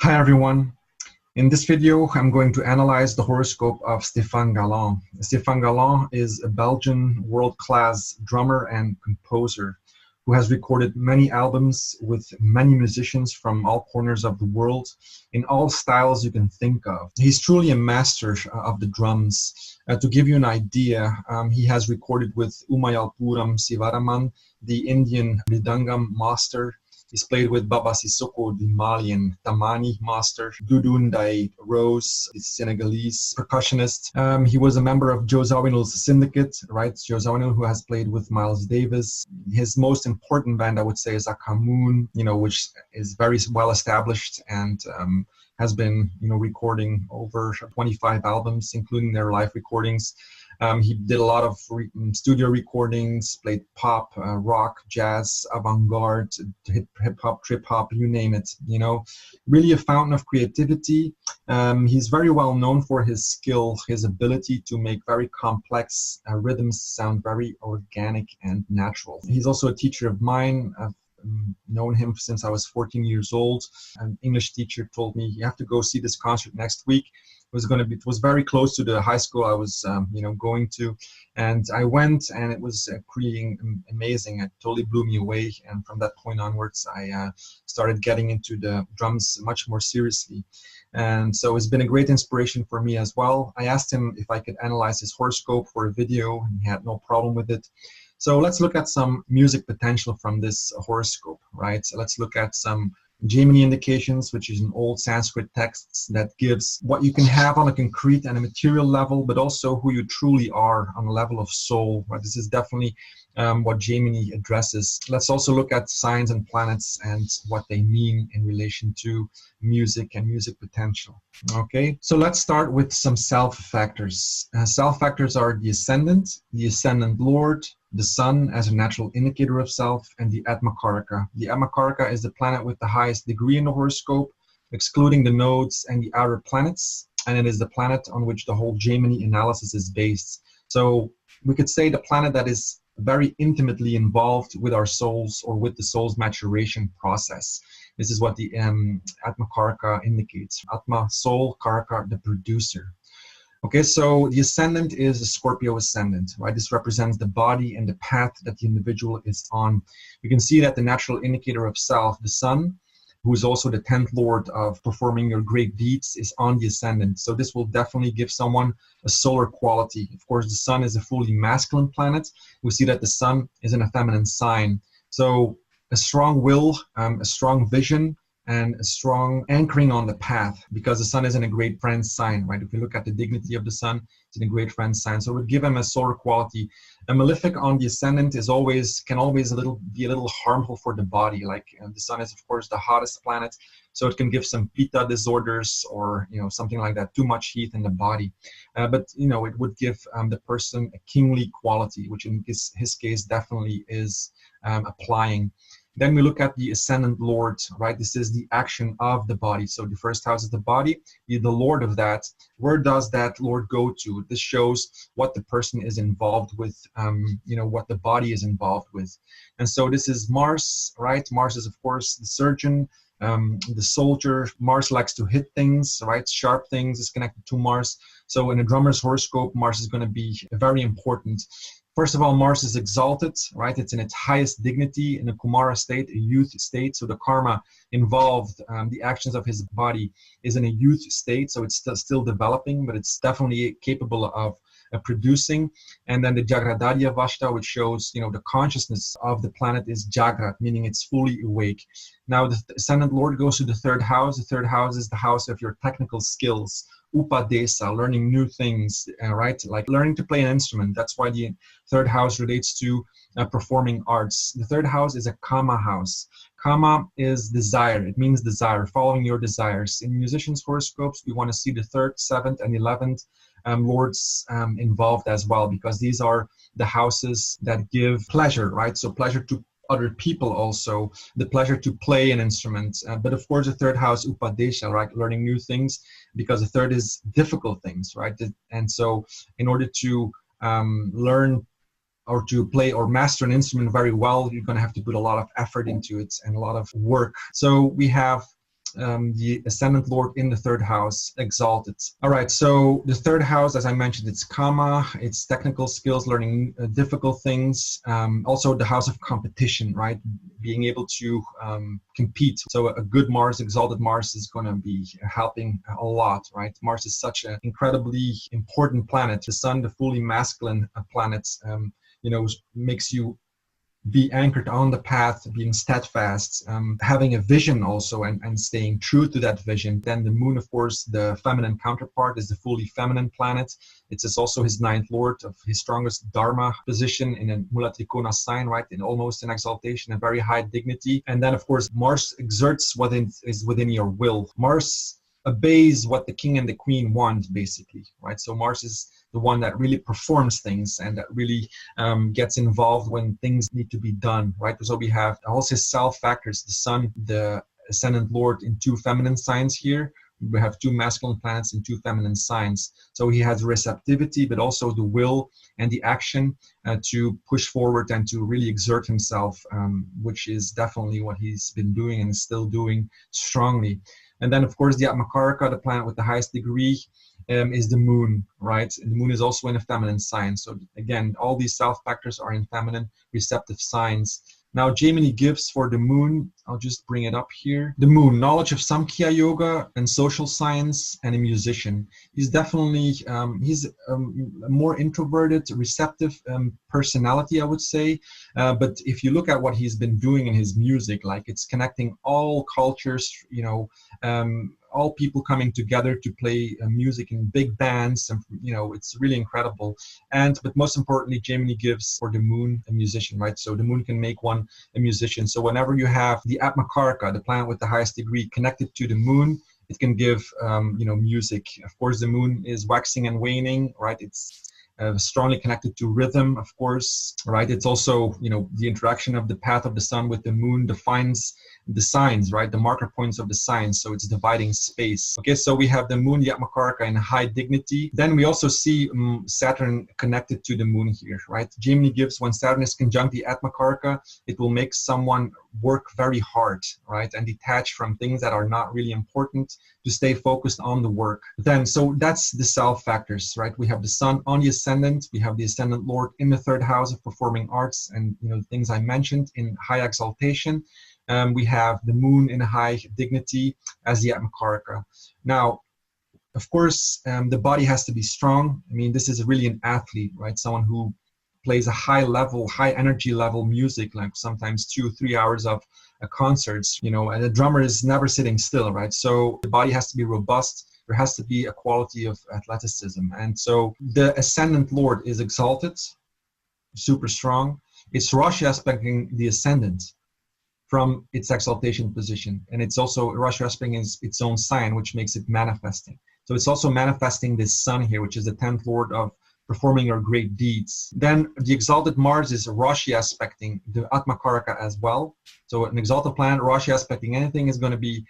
Hi everyone. In this video, I'm going to analyze the horoscope of Stéphane Galland. Stéphane Galland is a Belgian world-class drummer and composer who has recorded many albums with many musicians from all corners of the world in all styles you can think of. He's truly a master of the drums. To give you an idea, he has recorded with Umayalpuram Sivaraman, the Indian Mridangam master. He's played with Baba Sissoko, the Malian Tamani master, Dudundai Rose, the Senegalese percussionist. He was a member of Joe Zawinul's syndicate, right? Joe Zawinul, who has played with Miles Davis. His most important band, I would say, is Akamoon, which is very well established and has been, recording over 25 albums, including their live recordings. He did a lot of studio recordings, played pop, rock, jazz, avant-garde, hip-hop, trip-hop, you name it, Really a fountain of creativity. He's very well known for his skill, his ability to make very complex rhythms sound very organic and natural. He's also a teacher of mine. I've known him since I was 14 years old. An English teacher told me, you have to go see this concert next week. It was very close to the high school I was, going to, and I went, and it was pretty amazing. It totally blew me away, and from that point onwards, I started getting into the drums much more seriously, and so it's been a great inspiration for me as well. I asked him if I could analyze his horoscope for a video, and he had no problem with it. So let's look at some music potential from this horoscope, right? So let's look at some Jaimini indications, which is an old Sanskrit text that gives what you can have on a concrete and a material level, but also who you truly are on a level of soul. Right? This is definitely what Jaimini addresses. Let's also look at signs and planets and what they mean in relation to music and music potential. Okay, so let's start with some self factors. Self factors are the ascendant lord, the sun as a natural indicator of self, and the Atma Karaka. The Atma Karaka is the planet with the highest degree in the horoscope, excluding the nodes and the outer planets, and it is the planet on which the whole Jaimini analysis is based. So we could say the planet that is very intimately involved with our souls or with the soul's maturation process. This is what the Atma Karaka indicates. Atma, soul, Karaka, the producer. Okay, so the ascendant is a Scorpio ascendant, right? This represents the body and the path that the individual is on. You can see that the natural indicator of self, the sun, who is also the 10th lord of performing your great deeds, is on the ascendant. So this will definitely give someone a solar quality. Of course, the sun is a fully masculine planet. We see that the sun is in a feminine sign. So a strong will, a strong vision, and a strong anchoring on the path, because the sun is in a great friend sign, right? If you look at the dignity of the sun, it's in a great friend sign. So it would give him a solar quality. A malefic on the ascendant can always be a little harmful for the body. Like the sun is, of course, the hottest planet, so it can give some pitta disorders or something like that, too much heat in the body. But it would give the person a kingly quality, which in his case definitely is applying. Then we look at the ascendant lord, right? This is the action of the body. So the first house is the body, the lord of that. Where does that lord go to? This shows what the person is involved with, what the body is involved with. And so this is Mars, right? Mars is, of course, the surgeon, the soldier. Mars likes to hit things, right? Sharp things is connected to Mars. So in a drummer's horoscope, Mars is going to be very important. First of all, Mars is exalted, right? It's in its highest dignity in a Kumara state, a youth state. So the karma involved, the actions of his body is in a youth state. So it's still developing, but it's definitely capable of producing. And then the Jagradadya Vashta, which shows, the consciousness of the planet is Jagrat, meaning it's fully awake. Now the ascendant lord goes to the third house. The third house is the house of your technical skills. Upadesa, learning new things, right? Like learning to play an instrument. That's why the third house relates to performing arts. The third house is a Kama house. Kama is desire. It means desire, following your desires. In musicians' horoscopes, we want to see the 3rd, 7th, and 11th lords involved as well, because these are the houses that give pleasure, right? So pleasure to other people, also the pleasure to play an instrument, but of course the third house, Upadesha, right, learning new things, because the third is difficult things, right? And so in order to learn or to play or master an instrument very well, you're going to have to put a lot of effort into it and a lot of work. So we have the ascendant lord in the third house, exalted. All right, so the third house, as I mentioned, it's kama, it's technical skills, learning difficult things. Also the house of competition, right? Being able to compete. So a good Mars, exalted Mars, is going to be helping a lot, right? Mars is such an incredibly important planet. The sun, the fully masculine planet, makes you be anchored on the path, being steadfast, having a vision also, and staying true to that vision. Then the moon, of course, the feminine counterpart, is the fully feminine planet. It's also his ninth lord of his strongest Dharma position in a Mula Trikona sign, right? In almost an exaltation, a very high dignity. And then, of course, Mars exerts what is within your will. Mars obeys what the king and the queen want, basically, right? So Mars is the one that really performs things and that really gets involved when things need to be done, right? So we have also self factors, the sun, the ascendant lord in two feminine signs here. We have two masculine planets in two feminine signs. So he has receptivity, but also the will and the action to push forward and to really exert himself, which is definitely what he's been doing and is still doing strongly. And then, of course, the Atma Karaka, the planet with the highest degree, is the moon, right? And the moon is also in a feminine sign. So again, all these self factors are in feminine receptive signs. Now, Jaimini gives for the moon, I'll just bring it up here. The moon, knowledge of Samkhya Yoga and social science, and a musician. He's definitely, he's a more introverted, receptive personality, I would say. But if you look at what he's been doing in his music, like it's connecting all cultures, all people coming together to play music in big bands, and it's really incredible. But most importantly, Jaimini gives for the moon a musician, right? So the moon can make one a musician. So whenever you have the Atma Karaka, the planet with the highest degree, connected to the moon, it can give music. Of course, the moon is waxing and waning, right? It's strongly connected to rhythm, of course, right? It's also, the interaction of the path of the sun with the moon defines the signs, right? The marker points of the signs. So it's dividing space. Okay, so we have the moon, the Atma Karaka, in high dignity. Then we also see Saturn connected to the moon here, right? Jaimini gives when Saturn is conjunct the Atma Karaka, it will make someone work very hard, right? And detach from things that are not really important to stay focused on the work. Then, so that's the self factors, right? We have the sun on the ascendant. We have the ascendant lord in the third house of performing arts and, the things I mentioned in high exaltation. We have the moon in high dignity as the Atma Karaka. Now, of course, the body has to be strong. I mean, this is really an athlete, right? Someone who plays a high level, high energy level music, like sometimes 2-3 hours of concerts, and the drummer is never sitting still, right? So the body has to be robust. There has to be a quality of athleticism. And so the ascendant lord is exalted, super strong. It's Rashi aspecting the ascendant from its exaltation position. And it's also, Rashi aspecting is its own sign, which makes it manifesting. So it's also manifesting this sun here, which is the 10th lord of performing your great deeds. Then the exalted Mars is Rashi aspecting the Atma Karaka as well. So an exalted planet, Rashi aspecting anything, is going to be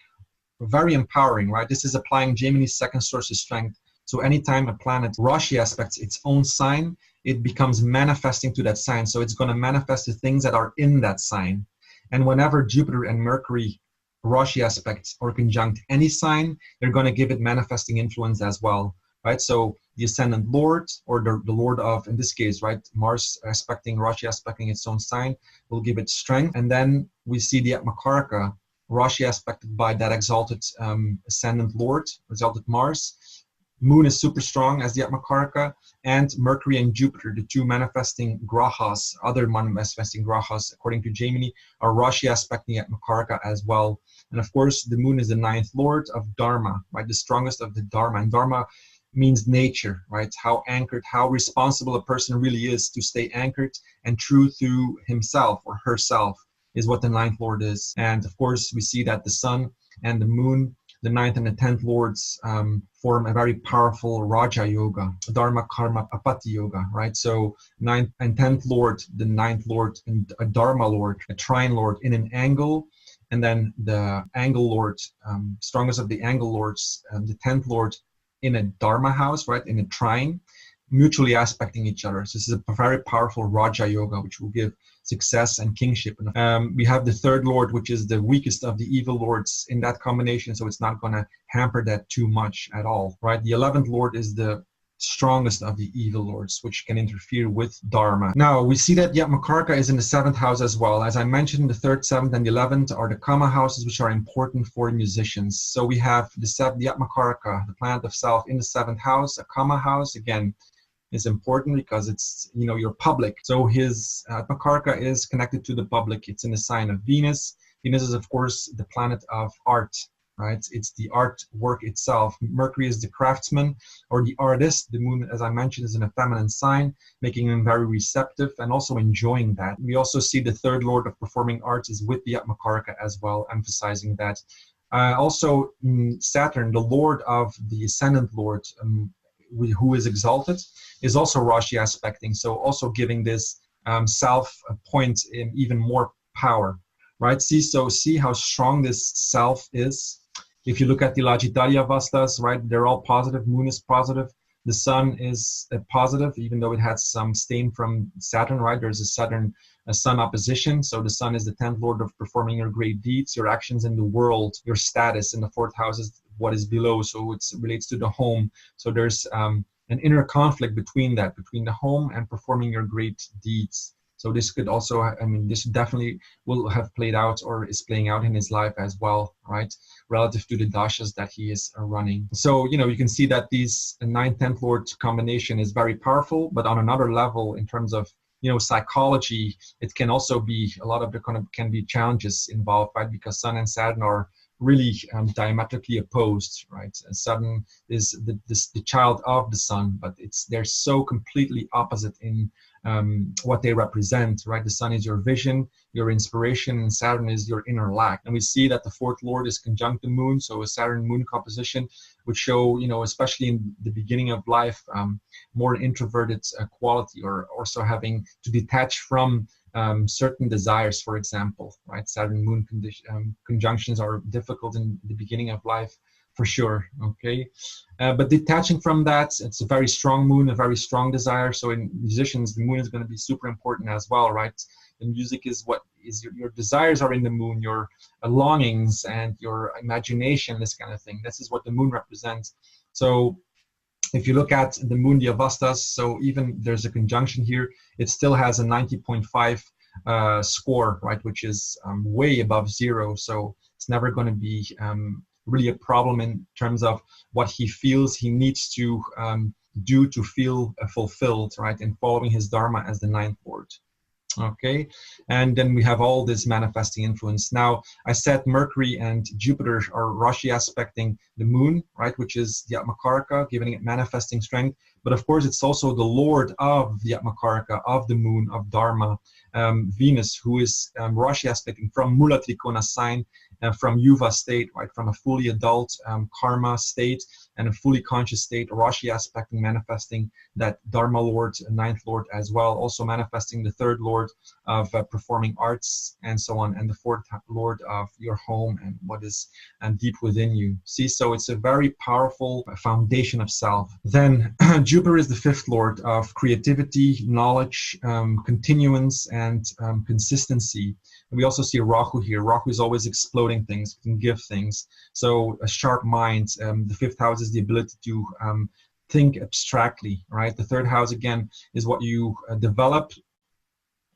very empowering, right? This is applying Jaimini's second source of strength. So anytime a planet Rashi aspects its own sign, it becomes manifesting to that sign. So it's going to manifest the things that are in that sign. And whenever Jupiter and Mercury Rashi aspects or conjunct any sign, they're going to give it manifesting influence as well, right? So the ascendant lord, or the lord of, in this case, right, Mars aspecting, Rashi aspecting its own sign, will give it strength. And then we see the Atma Karaka, Rashi aspected by that exalted ascendant lord, exalted Mars. Moon is super strong as the Atma Karaka, and Mercury and Jupiter, the two manifesting grahas, other manifesting grahas, according to Jaimini, are Rashi aspecting Atma Karaka as well. And of course, the moon is the 9th lord of Dharma, right? The strongest of the Dharma. And Dharma means nature, right? How anchored, how responsible a person really is to stay anchored and true to himself or herself is what the 9th lord is. And of course, we see that the sun and the moon, the 9th and the 10th lords, form a very powerful Raja Yoga, Dharma, Karma, Apati Yoga, right? So 9th and 10th lord, the 9th lord, and a Dharma lord, a trine lord in an angle, and then the angle lord, strongest of the angle lords, the 10th lord in a Dharma house, right, in a trine. mutually aspecting each other. So this is a very powerful Raja Yoga, which will give success and kingship. We have the third lord, which is the weakest of the evil lords in that combination, so it's not going to hamper that too much at all, right? The 11th lord is the strongest of the evil lords, which can interfere with Dharma. Now, we see that the Atma Karaka is in the 7th house as well. As I mentioned, the 3rd, 7th, and the 11th are the Kama houses, which are important for musicians. So we have the Atma Karaka, the planet of self, in the 7th house. A Kama house, again, is important because it's, you know, your public. So his Atma Karaka is connected to the public. It's in the sign of Venus. Venus is, of course, the planet of art. Right? It's the artwork itself. Mercury is the craftsman or the artist. The moon, as I mentioned, is in a feminine sign, making him very receptive and also enjoying that. We also see the 3rd lord of performing arts is with the Atma Karaka as well, emphasizing that. Also, Saturn, the lord of the ascendant lord, who is exalted, is also Rashi aspecting, so also giving this self point in even more power. Right? See how strong this self is. If you look at the Lajitali Avastas, right, they're all positive. Moon is positive. The sun is positive, even though it has some stain from Saturn, right? There's a sun opposition. So the sun is the 10th lord of performing your great deeds, your actions in the world, your status in the 4th house is what is below. So it relates to the home. So there's an inner conflict between the home and performing your great deeds. So this could also, I mean, this definitely will have played out or is playing out in his life as well, right? Relative to the dashas that he is running. So, you know, you can see that these 9th, 10th lord combination is very powerful, but on another level in terms of, you know, psychology, it can also be, a lot of the can be challenges involved, right? Because Sun and Saturn are really diametrically opposed, right? And Saturn is the child of the Sun, but they're so completely opposite in what they represent, right? The sun is your vision, your inspiration, and Saturn is your inner lack. And we see that the 4th lord is conjunct the moon, so a Saturn-moon composition would show, you know, especially in the beginning of life, more introverted quality, or also having to detach from certain desires, for example, right? Saturn-moon conjunctions are difficult in the beginning of life, for sure, okay? But detaching from that, it's a very strong moon, a very strong desire. So in musicians, the moon is going to be super important as well, right? The music is what is your desires are in the moon, your longings and your imagination, this kind of thing. This is what the moon represents. So if you look at the moon, the Avastas, so even there's a conjunction here, it still has a 90.5 score, right? Which is way above 0. So it's never going to be really a problem in terms of what he feels he needs to do to feel fulfilled, right? In following his Dharma as the 9th lord. Okay, and then we have all this manifesting influence. Now, I said Mercury and Jupiter are Rashi aspecting the moon, right, which is the Atma Karaka, giving it manifesting strength. But of course, it's also the lord of the Atma Karaka, of the moon, of Dharma, Venus, who is Rashi aspecting from Mula Trikona sign, from Yuva state, right, from a fully adult karma state and a fully conscious state, Rashi aspecting, manifesting that Dharma lord, 9th lord as well, also manifesting the 3rd lord of performing arts and so on, and the 4th lord of your home and what is deep within you. See, so it's a very powerful foundation of self. Then Jupiter is the 5th lord of creativity, knowledge, continuance, and consistency. And we also see Rahu here. Rahu is always exploding things, can give things. So a sharp mind. The 5th house is the ability to think abstractly, right? The 3rd house, again, is what you develop,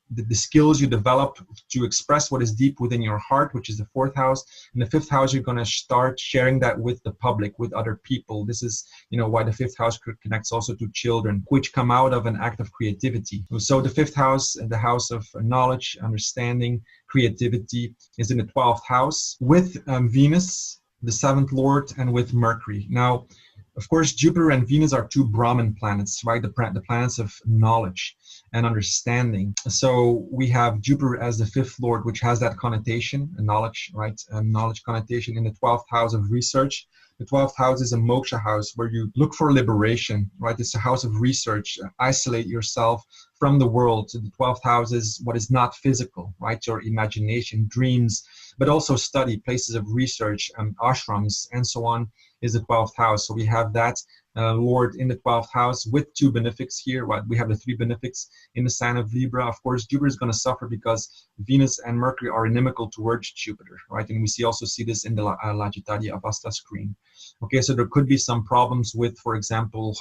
the skills you develop to express what is deep within your heart, which is the 4th house. And the 5th house, you're going to start sharing that with the public, with other people. This is, you know, why the 5th house connects also to children, which come out of an act of creativity. So the 5th house, the house of knowledge, understanding, creativity, is in the 12th house with Venus, the 7th lord, and with Mercury. Now, of course, Jupiter and Venus are 2 Brahman planets, right? The planets of knowledge and understanding. So we have Jupiter as the 5th lord, which has that connotation, a knowledge, right? A knowledge connotation in the 12th house of research. The 12th house is a moksha house where you look for liberation, right? It's a house of research. Isolate yourself from the world. So the 12th house is what is not physical, right? Your imagination, dreams, but also study, places of research, ashrams, and so on, is the 12th house. So we have that Lord in the 12th house with 2 benefics here. We have the 3 benefics in the sign of Libra. Of course, Jupiter is going to suffer because Venus and Mercury are inimical towards Jupiter, right? And we also see this in the Lagitadi Avasta screen. Okay, so there could be some problems with, for example,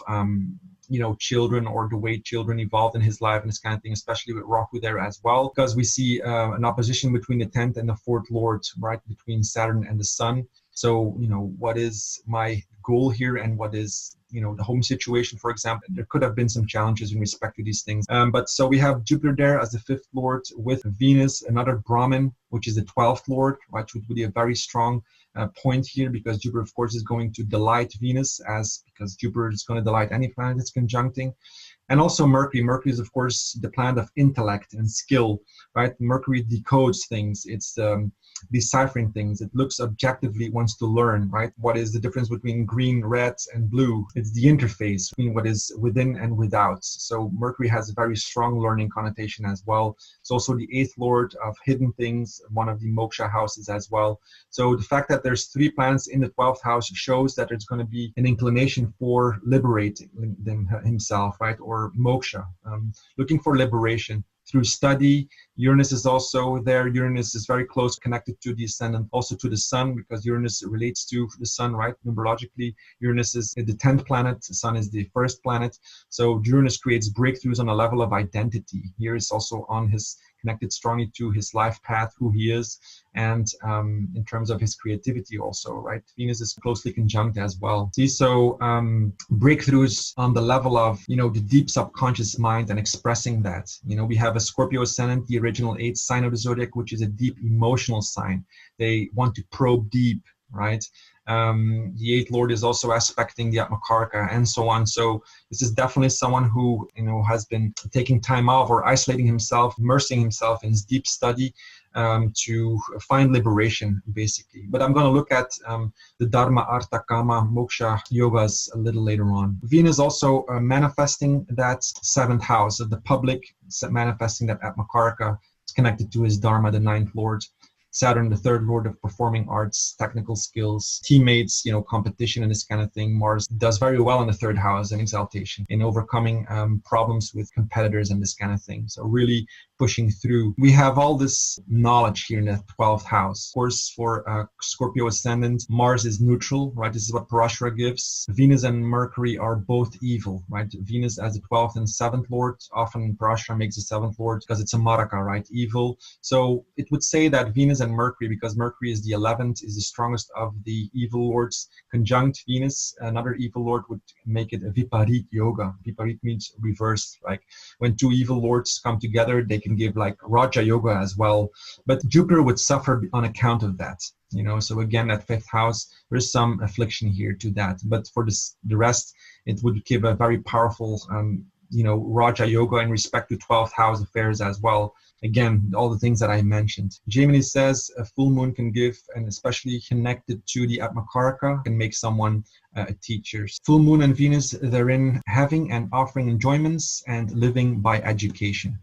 children, or the way children evolved in his life and this kind of thing, especially with Rahu there as well, because we see an opposition between the 10th and the 4th Lord, right, between Saturn and the Sun. So, what is my goal here, and what is, the home situation, for example? There could have been some challenges in respect to these things. But so we have Jupiter there as the 5th Lord with Venus, another Brahmin, which is the 12th Lord, right, which would be a very strong point here, because Jupiter, of course, is going to delight Venus, because Jupiter is going to delight any planet it's conjuncting. And also Mercury. Mercury is, of course, the planet of intellect and skill, right? Mercury decodes things. It's deciphering things. It looks objectively, wants to learn, right? What is the difference between green, red, and blue? It's the interface between what is within and without. So Mercury has a very strong learning connotation as well. It's also the 8th Lord of hidden things, one of the Moksha houses as well. So the fact that there's 3 planets in the 12th house shows that there's going to be an inclination for liberating himself, right? Or moksha, looking for liberation through study. Uranus is also there. Uranus is very close connected to the ascendant, also to the sun, because Uranus relates to the sun, right? Numerologically, Uranus is the 10th planet, the sun is the 1st planet. So Uranus creates breakthroughs on a level of identity. Here is also connected strongly to his life path, who he is, and in terms of his creativity also, right? Venus is closely conjunct as well. See, so breakthroughs on the level of, the deep subconscious mind and expressing that. We have a Scorpio ascendant, the original 8th sign of the zodiac, which is a deep emotional sign. They want to probe deep, right? The 8th Lord is also aspecting the Atma Karaka, and so on. So this is definitely someone who, has been taking time off or isolating himself, immersing himself in his deep study to find liberation, basically. But I'm going to look at the Dharma, Artha, Kama, Moksha yogas a little later on. Venus also manifesting that 7th house of the public, manifesting that Atma Karaka. It's connected to his Dharma, the 9th Lord. Saturn, the 3rd Lord of performing arts, technical skills, teammates, competition and this kind of thing. Mars does very well in the 3rd house and exaltation in overcoming problems with competitors and this kind of thing. So really pushing through. We have all this knowledge here in the 12th house. Of course, for Scorpio ascendant, Mars is neutral, right? This is what Parashara gives. Venus and Mercury are both evil, right? Venus as the 12th and 7th Lord. Often Parashara makes the 7th Lord because it's a Maraka, right? Evil. So it would say that Venus and Mercury, because Mercury is the 11th, is the strongest of the evil lords, conjunct Venus. Another evil lord would make it a Viparit yoga. Viparit means reversed. Like when 2 evil lords come together, they can give like Raja yoga as well. But Jupiter would suffer on account of that. So again, that 5th house, there's some affliction here to that. But for the rest, it would give a very powerful, Raja yoga in respect to 12th house affairs as well. Again, all the things that I mentioned. Jaimini says a full moon can give, and especially connected to the Atma Karaka, can make someone a teacher. Full moon and Venus, they're in having and offering enjoyments and living by education.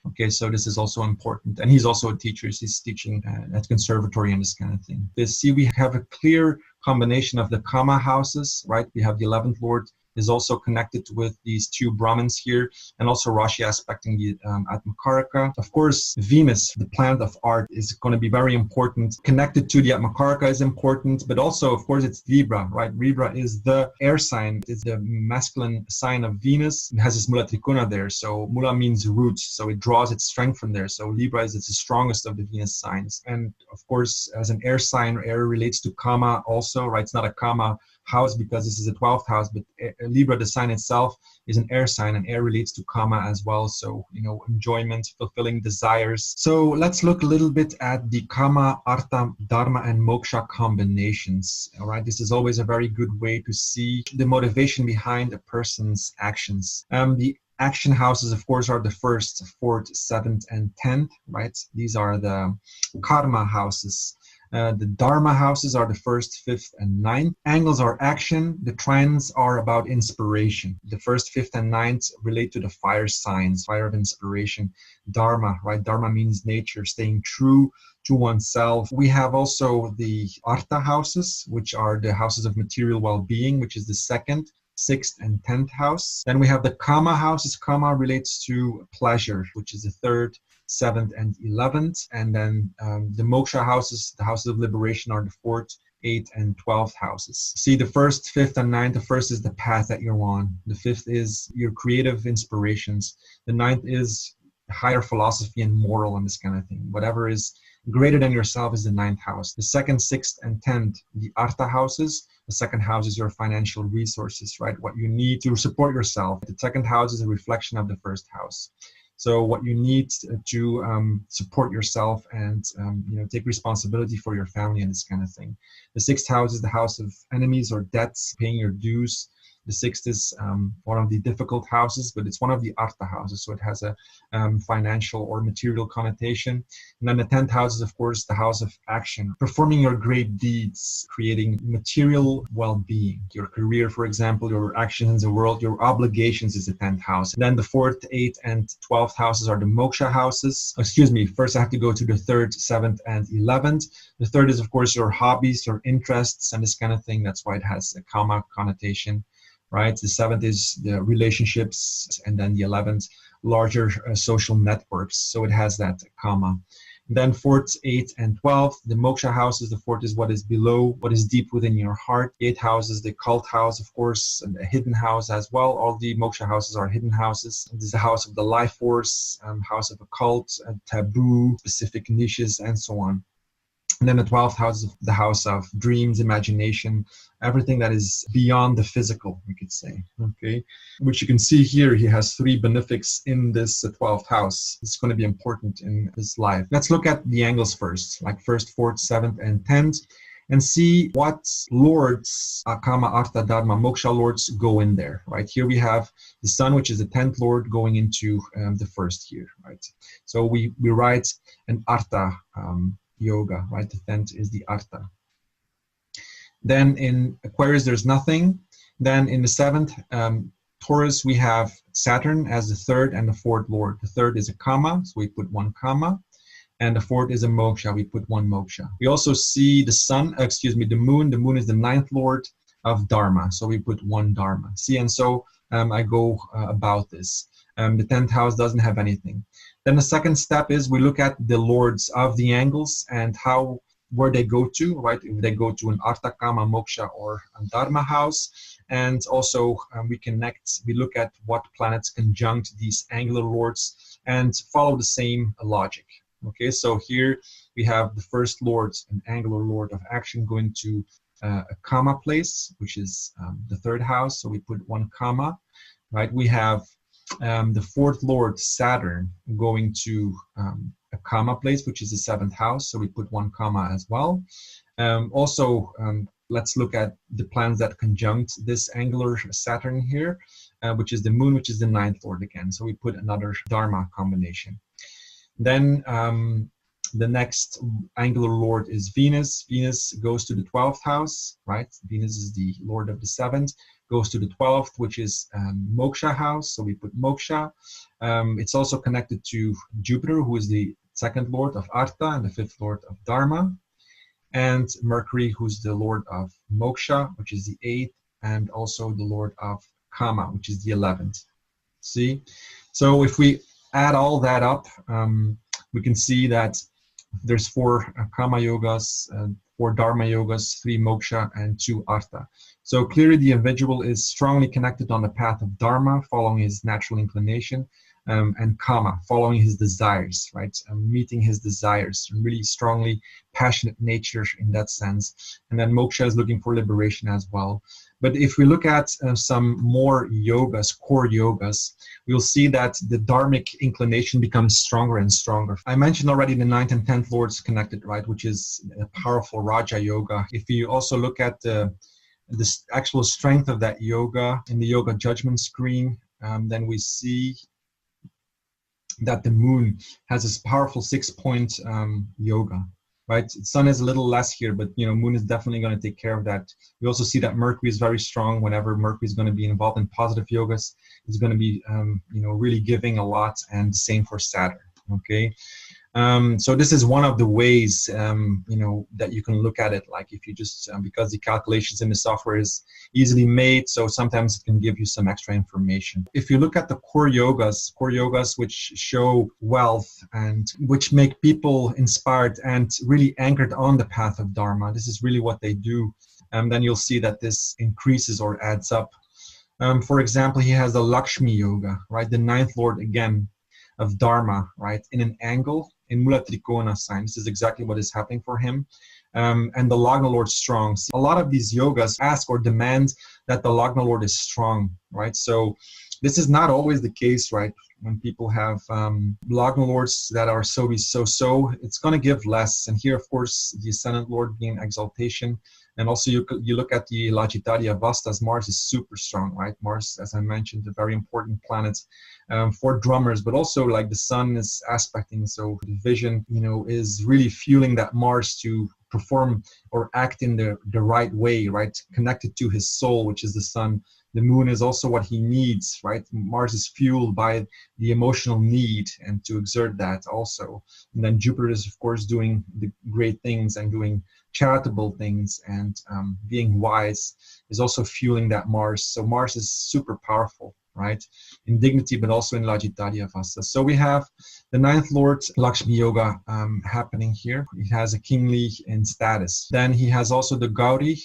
Okay, so this is also important. And he's also a teacher. He's teaching at conservatory and this kind of thing. We have a clear combination of the Kama houses, right? We have the 11th Lord is also connected with these 2 Brahmins here, and also Rashi aspecting the Atma Karaka. Of course, Venus, the planet of art, is going to be very important. Connected to the Atma Karaka is important, but also, of course, it's Libra, right? Libra is the air sign. It's the masculine sign of Venus. It has its Mula Trikona there. So Mula means roots, so it draws its strength from there. So Libra is the strongest of the Venus signs. And of course, as an air sign, air relates to Kama also, right? It's not a Kama house because this is a 12th house, but Libra, the sign itself, is an air sign, and air relates to Kama as well. So, enjoyment, fulfilling desires. So let's look a little bit at the Kama, Artha, Dharma, and Moksha combinations. All right, this is always a very good way to see the motivation behind a person's actions. The action houses, of course, are the 1st, 4th, 7th, and 10th, right? These are the karma houses. The Dharma houses are the 1st, 5th, and 9th. Angles are action. The trines are about inspiration. The 1st, 5th, and 9th relate to the fire signs, fire of inspiration. Dharma, right? Dharma means nature, staying true to oneself. We have also the Artha houses, which are the houses of material well-being, which is the 2nd, 6th, and 10th house. Then we have the Kama houses. Kama relates to pleasure, which is the 3rd, 7th, and 11th. And then the Moksha houses, the houses of liberation, are the 4th, 8th, and 12th houses. See, the 1st, 5th, and 9th, the 1st is the path that you're on. The 5th is your creative inspirations. The 9th is higher philosophy and moral and this kind of thing. Whatever is greater than yourself is the 9th house. The 2nd, 6th, and 10th, the Artha houses. The 2nd house is your financial resources, right? What you need to support yourself. The 2nd house is a reflection of the 1st house. So what you need to support yourself and take responsibility for your family and this kind of thing. The 6th house is the house of enemies or debts, paying your dues. The 6th is one of the difficult houses, but it's one of the Artha houses, so it has a financial or material connotation. And then the 10th house is, of course, the house of action, performing your great deeds, creating material well-being. Your career, for example, your actions in the world, your obligations is the 10th house. And then the 4th, 8th, and 12th houses are the Moksha houses. Excuse me, first I have to go to the 3rd, 7th, and 11th. The 3rd is, of course, your hobbies, your interests, and this kind of thing. That's why it has a Kama connotation. Right, the 7th is the relationships, and then the 11th, larger social networks. So it has that Kama. Then 4th, 8th, and 12th, the Moksha houses. The 4th is what is below, what is deep within your heart. The 8th house is the cult house, of course, and a hidden house as well. All the Moksha houses are hidden houses. This is the house of the life force, house of occult, taboo, specific niches, and so on. And then the 12th house is the house of dreams, imagination, everything that is beyond the physical, we could say, okay? Which you can see here, he has 3 benefics in this 12th house. It's going to be important in his life. Let's look at the angles first, like 1st, 4th, 7th, and 10th, and see what lords, Kama, Artha, Dharma, Moksha lords go in there, right? Here we have the sun, which is the 10th lord, going into the 1st here, right? So we write an Artha yoga, right? The 10th is the Artha. Then in Aquarius, there's nothing. Then in the 7th, Taurus, we have Saturn as the 3rd and the 4th lord. The 3rd is a Kama, so we put 1 Kama. And the 4th is a Moksha, we put 1 Moksha. We also see the sun, the moon. The moon is the 9th lord of Dharma, so we put 1 Dharma. See, and so I go about this. The 10th house doesn't have anything. Then the second step is we look at the lords of the angles and where they go to, right? If they go to an Artha, Kama, Moksha, or a Dharma house. And also we look at what planets conjunct these angular lords and follow the same logic. Okay, so here we have the first lord, an angular lord of action, going to a Kama place, which is the 3rd house. So we put 1 Kama, right? We have the 4th lord, Saturn, going to a Kama place, which is the 7th house. So we put 1 Kama as well. Let's look at the planets that conjunct this angular Saturn here, which is the moon, which is the 9th lord again. So we put another Dharma combination. Then the next angular lord is Venus. Venus goes to the 12th house, right? Venus is the lord of the 7th, goes to the 12th, which is Moksha house. So we put Moksha. It's also connected to Jupiter, who is the 2nd lord of Artha and the 5th lord of Dharma. And Mercury, who's the lord of Moksha, which is the 8th, and also the lord of Kama, which is the 11th. See? So if we add all that up, we can see that there's 4 Kama yogas, 4 Dharma yogas, 3 Moksha, and 2 Artha. So clearly the individual is strongly connected on the path of Dharma, following his natural inclination, and Kama, following his desires, right? Meeting his desires, really strongly passionate nature in that sense. And then Moksha is looking for liberation as well. But if we look at some more yogas, core yogas, we'll see that the dharmic inclination becomes stronger and stronger. I mentioned already the 9th and 10th lords connected, right, which is a powerful Raja yoga. If you also look at the actual strength of that yoga in the yoga judgment screen, then we see that the moon has this powerful 6-point yoga. Right, sun is a little less here, but moon is definitely going to take care of that. We also see that Mercury is very strong. Whenever Mercury is going to be involved in positive yogas, it's going to be really giving a lot, and the same for Saturn. Okay, So this is one of the ways, that you can look at it. Like if you just, because the calculations in the software is easily made, so sometimes it can give you some extra information. If you look at the core yogas which show wealth and which make people inspired and really anchored on the path of Dharma, this is really what they do. Then you'll see that this increases or adds up. For example, he has the Lakshmi yoga, right? The ninth lord again of Dharma, right? In an angle in Mula Trikona sign. This is exactly what is happening for him. And the Lagna Lord strong. See, a lot of these yogas ask or demand that the Lagna Lord is strong, right? So this is not always the case, right? When people have Lagna Lords that are so, it's going to give less. And here, of course, the Ascendant Lord being exaltation. And also you look at the Lagittarya Vastas, Mars is super strong, right? Mars, as I mentioned, a very important planet for drummers, but also like the sun is aspecting. So the vision, is really fueling that Mars to perform or act in the right way, right? Connected to his soul, which is the sun. The moon is also what he needs, right? Mars is fueled by the emotional need and to exert that also. And then Jupiter is, of course, doing the great things and doing charitable things and being wise is also fueling that Mars. So Mars is super powerful, right? In dignity, but also in Lagittarya Vasta. So we have the ninth lord Lakshmi yoga happening here. He has a kingly in status. Then he has also the Gauri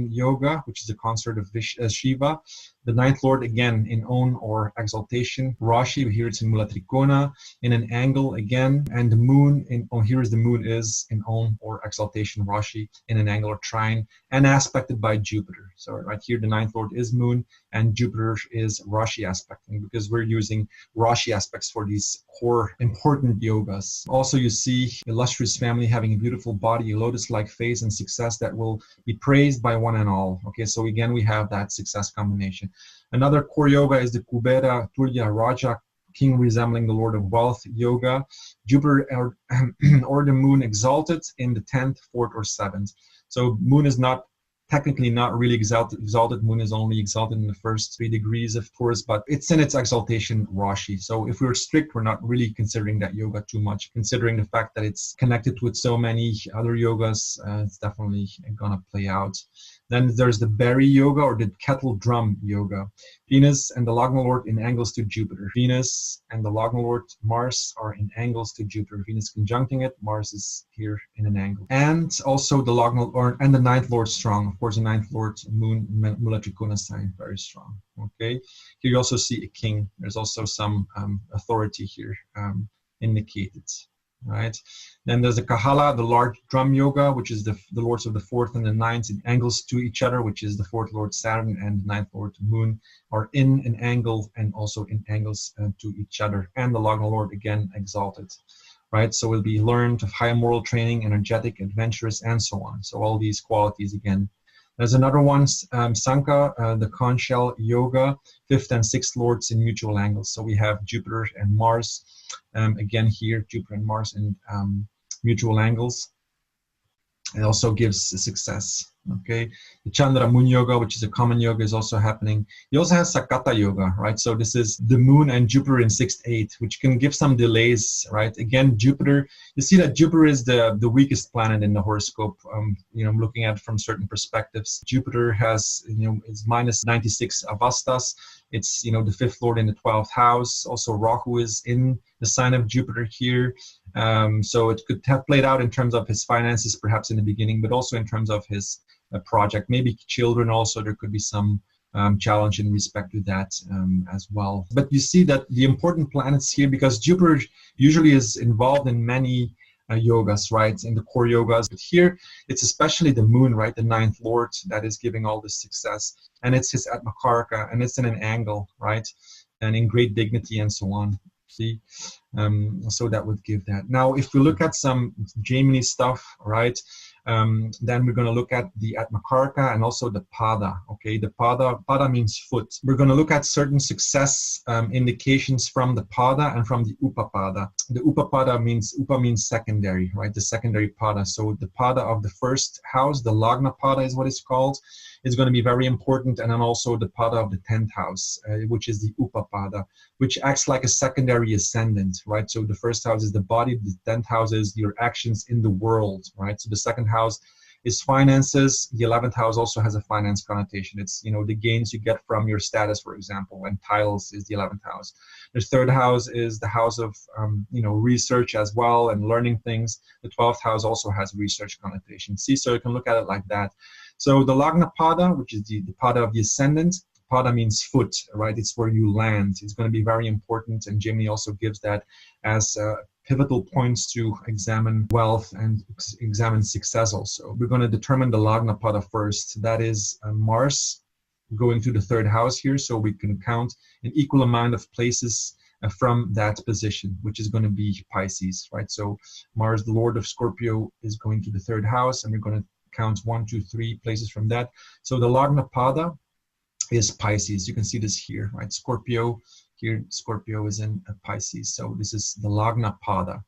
yoga, which is the consort of Shiva. The ninth lord again in own or exaltation. Rashi, here it's in Mula Trikona, in an angle again. And the moon, here is the moon is in own or exaltation, Rashi, in an angle or trine, and aspected by Jupiter. So right here, the ninth lord is moon, and Jupiter is Rashi aspecting, because we're using Rashi aspects for these core important yogas. Also, you see illustrious family having a beautiful body, a lotus-like face, and success that will be praised by one and all. Okay, so again, we have that success combination. Another core yoga is the Kubera Tulya Raja, king resembling the lord of wealth yoga. Jupiter or the moon exalted in the 10th, 4th, or 7th. So moon is not technically not really exalted. Moon is only exalted in the first 3 degrees of Taurus, but it's in its exaltation Rashi. So if we're strict, we're not really considering that yoga too much, considering the fact that it's connected with so many other yogas. It's definitely gonna play out. Then there's the berry yoga or the kettle drum yoga. Venus and the Lagna Lord in angles to Jupiter. Venus and the Lagna Lord Mars are in angles to Jupiter. Venus conjuncting it, Mars is here in an angle. And also the Lagna Lord and the ninth Lord strong. Of course, the ninth Lord moon, Mula Trikona sign, very strong. Okay. Here you also see a king. There's also some authority here indicated. Right. Then there's the Kahala, the large drum yoga, which is the lords of the 4th and the 9th in angles to each other, which is the 4th lord Saturn and the 9th lord Moon are in an angle and also in angles to each other. And the Lagna Lord again exalted. Right. So will be learned of high moral training, energetic, adventurous, and so on. So all these qualities again. There's another one, Sankha, the conch shell yoga, 5th and 6th lords in mutual angles. So we have Jupiter and Mars. Again here, Jupiter and Mars in mutual angles. It also gives success. Okay, the Chandra Moon Yoga, which is a common yoga, is also happening. You also have Sakata Yoga, right? So this is the Moon and Jupiter in 6th, 8th, which can give some delays, right? Again, Jupiter, you see that Jupiter is the weakest planet in the horoscope. Looking at it from certain perspectives. Jupiter has, is minus 96 avastas. It's, the 5th lord in the 12th house. Also, Rahu is in the sign of Jupiter here. So it could have played out in terms of his finances, perhaps in the beginning, but also in terms of his project. Maybe children also, there could be some challenge in respect to that as well. But you see that the important planets here, because Jupiter usually is involved in many yogas, right, in the core yogas. But here, it's especially the moon, right, the 9th lord that is giving all this success. And it's his Atma Karaka, and it's in an angle, right, and in great dignity and so on. See, so that would give that. Now, if we look at some Jaimini stuff, right, then we're going to look at the Atma Karaka and also the Pada. Okay, the Pada means foot. We're going to look at certain success indications from the Pada and from the Upapada. The Upapada means, Upa means secondary, right? The secondary Pada. So the Pada of the first house, the Lagna Pada is what it's called. is going to be very important. And then also the pada of the 10th house, which is the Upapada, which acts like a secondary ascendant, right? So the first house is the body, the 10th house is your actions in the world, right? So the second house is finances. The 11th house also has a finance connotation. It's, you know, the gains you get from your status, for example, and titles is the 11th house. The third house is the house of, you know, research as well and learning things. The 12th house also has research connotation. See, so you can look at it like that. So the Lagna Pada, which is the Pada of the ascendant, Pada means foot, right? It's where you land. It's going to be very important, and Jaimini also gives that as pivotal points to examine wealth and examine success also. We're going to determine the Lagna Pada first. That is Mars going to the third house here, so we can count an equal amount of places from that position, which is going to be Pisces, right? So Mars, the Lord of Scorpio, is going to the third house, and we're going to count 1, 2, 3 places from that. So the Lagna Pada is Pisces. You can see this here, right? Scorpio, here Scorpio is in Pisces. So this is the Lagna Pada.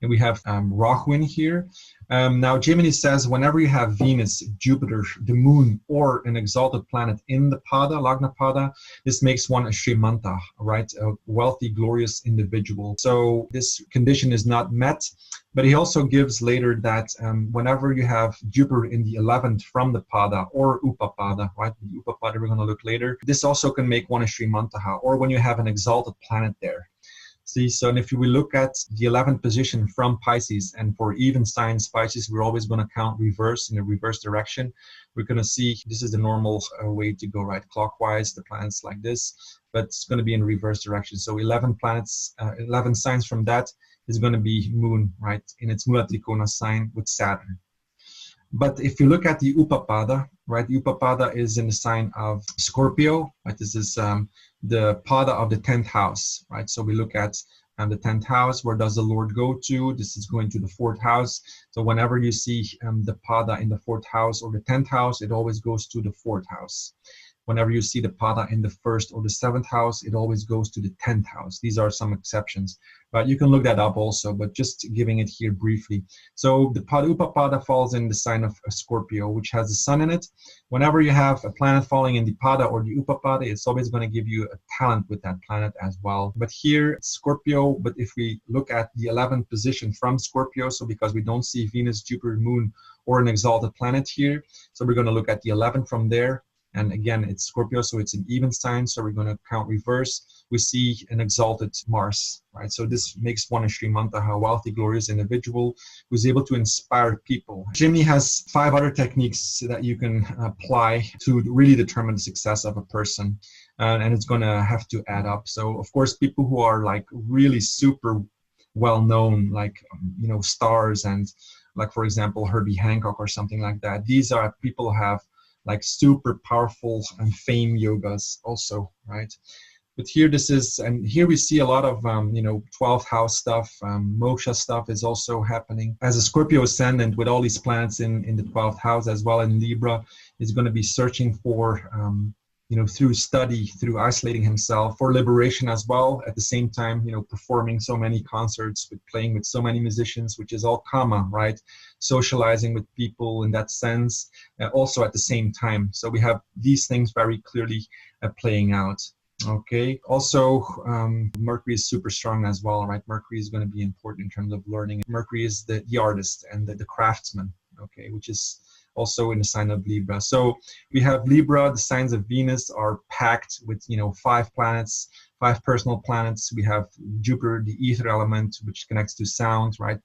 And we have Rahu in here. Now Jaimini says whenever you have Venus, Jupiter, the moon, or an exalted planet in the Pada, Lagna Pada, this makes one a Srimanta, right? A wealthy, glorious individual. So this condition is not met, but he also gives later that whenever you have Jupiter in the 11th from the Pada or Upapada, right? The Upapada we're going to look later. This also can make one a Srimantaha, or when you have an exalted planet there. See, so and if we look at the 11th position from Pisces, and for even sign Pisces, we're always going to count reverse in the reverse direction. We're going to see this is the normal way to go, right? Clockwise, the planets like this, but it's going to be in reverse direction. So 11 planets, 11 signs from that is going to be Moon, right? In its Mula Trikona sign with Saturn. But if you look at the Upapada, right? The Upapada is in the sign of Scorpio, right? This is the Pada of the 10th house, right? So we look at the 10th house, where does the Lord go to? This is going to the 4th house. So whenever you see the Pada in the 4th house or the 10th house, it always goes to the 4th house. Whenever you see the Pada in the 1st or the 7th house, it always goes to the 10th house. These are some exceptions, but you can look that up also, but just giving it here briefly. So the Pada Upapada falls in the sign of Scorpio, which has the sun in it. Whenever you have a planet falling in the Pada or the Upapada, it's always going to give you a talent with that planet as well. But here, Scorpio, but if we look at the 11th position from Scorpio, so because we don't see Venus, Jupiter, Moon, or an exalted planet here, so we're going to look at the 11th from there. And again, it's Scorpio, so it's an even sign, so we're going to count reverse. We see an exalted Mars, right? So this makes one a Srimantaha, a wealthy, glorious individual who's able to inspire people. Jaimini has 5 other techniques that you can apply to really determine the success of a person, and it's going to have to add up. So, of course, people who are like really super well-known, like, you know, stars and like, for example, Herbie Hancock or something like that, these are people who have like super powerful and fame yogas also, right? But here this is, and here we see a lot of, you know, 12th house stuff, Moksha stuff is also happening. As a Scorpio ascendant with all these planets in the 12th house as well in Libra, is going to be searching for, you know, through study, through isolating himself for liberation as well. At the same time, you know, performing so many concerts, with playing with so many musicians, which is all karma, right? Socializing with people in that sense, also at the same time. So we have these things very clearly playing out. Okay. Also, Mercury is super strong as well, right? Mercury is going to be important in terms of learning. Mercury is the artist and the craftsman, okay, which is also in the sign of Libra. So we have Libra, the signs of Venus are packed with, you know, 5 planets, 5 personal planets. We have Jupiter, the ether element, which connects to sound, right?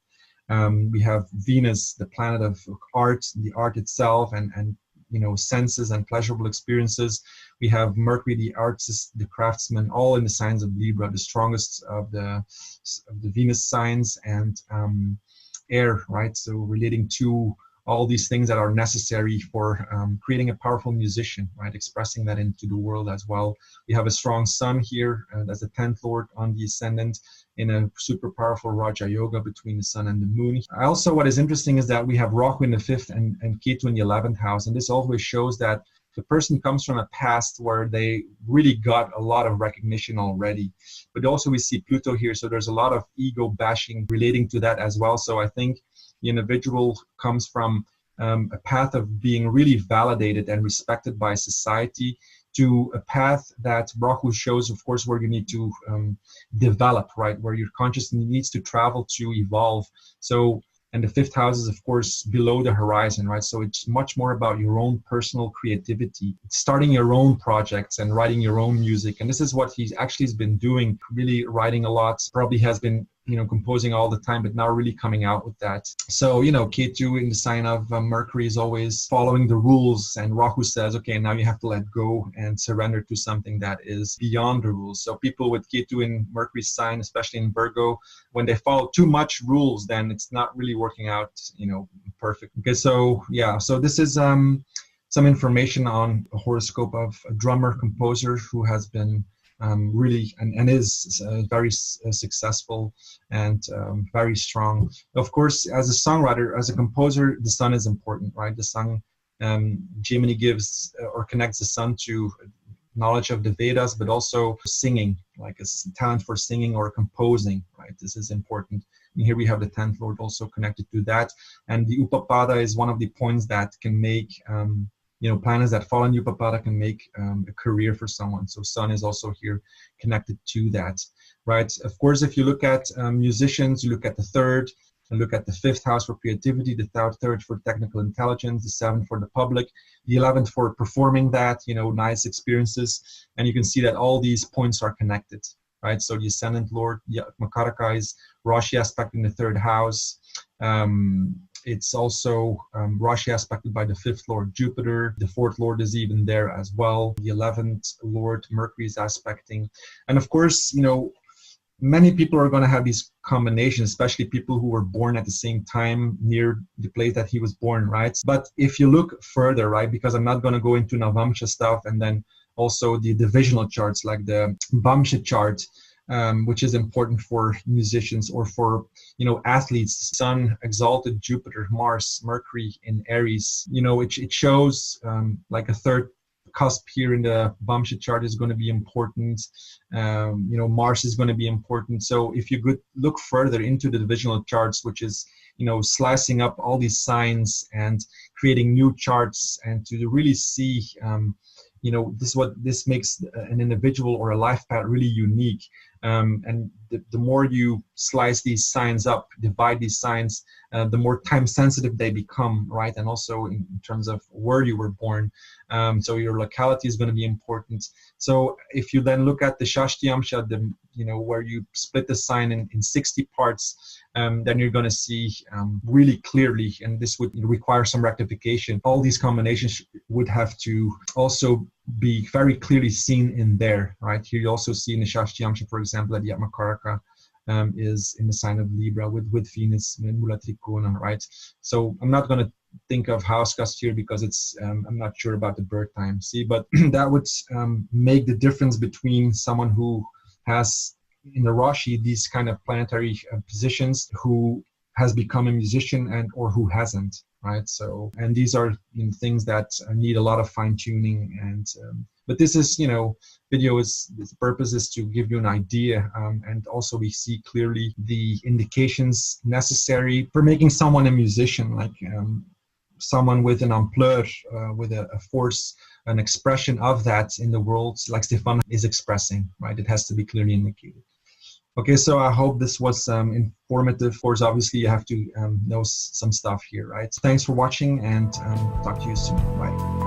We have Venus, the planet of art, the art itself, and you know, senses and pleasurable experiences. We have Mercury, the artist, the craftsman, all in the signs of Libra, the strongest of the Venus signs, and air, right? So relating to all these things that are necessary for creating a powerful musician, right? Expressing that into the world as well. We have a strong sun here, that's the 10th lord on the ascendant, in a super powerful Raja Yoga between the sun and the moon. Also, what is interesting is that we have Rahu in the 5th and Ketu in the 11th house, and this always shows that the person comes from a past where they really got a lot of recognition already. But also we see Pluto here, so there's a lot of ego bashing relating to that as well. So I think the individual comes from a path of being really validated and respected by society, to a path that Rahu shows, of course, where you need to develop, right? Where your consciousness needs to travel to evolve. So, and the fifth house is, of course, below the horizon, right? So it's much more about your own personal creativity, starting your own projects and writing your own music. And this is what he's actually has been doing, really writing a lot, probably has been, composing all the time, but now really coming out with that. So, Ketu in the sign of Mercury is always following the rules, and Rahu says, okay, now you have to let go and surrender to something that is beyond the rules. So people with Ketu in Mercury's sign, especially in Virgo, when they follow too much rules, then it's not really working out, perfect. Okay, so yeah, so this is some information on a horoscope of a drummer composer who has been really and is very successful and very strong. Of course, as a songwriter, as a composer, the sun is important, right? The sun, Jaimini gives or connects the sun to knowledge of the Vedas, but also singing, like a talent for singing or composing, right? This is important. And here we have the 10th Lord also connected to that. And the Upapada is one of the points that can make planets that fall in Upapada can make a career for someone. So sun is also here connected to that, right? Of course, if you look at musicians, you look at the third, and look at the fifth house for creativity, the third for technical intelligence, the seventh for the public, the 11th for performing that, nice experiences. And you can see that all these points are connected, right? So the ascendant Lord, Atma Karaka, is Rashi aspect in the third house. It's also Rashi aspected by the fifth Lord Jupiter. The fourth Lord is even there as well. The 11th Lord Mercury is aspecting. And of course, many people are going to have these combinations, especially people who were born at the same time near the place that he was born, right? But if you look further, right, because I'm not going to go into Navamsha stuff, and then also the divisional charts like the Vamsha chart, which is important for musicians or for athletes. Sun, exalted Jupiter, Mars, Mercury in Aries. It shows like a third cusp here in the Vamsha chart is going to be important. Mars is going to be important. So if you could look further into the divisional charts, which is slicing up all these signs and creating new charts, and to really see this makes an individual or a life path really unique. And the more you slice these signs up, divide these signs, the more time sensitive they become, right? And also in terms of where you were born. So your locality is going to be important. So if you then look at the Shashtiyamsha, where you split the sign in 60 parts, then you're going to see really clearly, and this would require some rectification. All these combinations would have to also be very clearly seen in there, right? Here you also see in the Shashtiyamsha, for example, that the Atma Karaka is in the sign of Libra with Venus in Mula Trikona, right? So I'm not going to think of house cast here because it's I'm not sure about the birth time. See, but that would make the difference between someone who has in the Rashi these kind of planetary positions, who has become a musician and or who hasn't, right? So, and these are things that need a lot of fine tuning. And but this is video is its purpose is to give you an idea, and also we see clearly the indications necessary for making someone a musician, like someone with an ampleur, with a force, an expression of that in the world, like Stéphane is expressing, right? It has to be clearly indicated. Okay, so I hope this was informative. Of course, obviously you have to know some stuff here, right? Thanks for watching, and talk to you soon. Bye.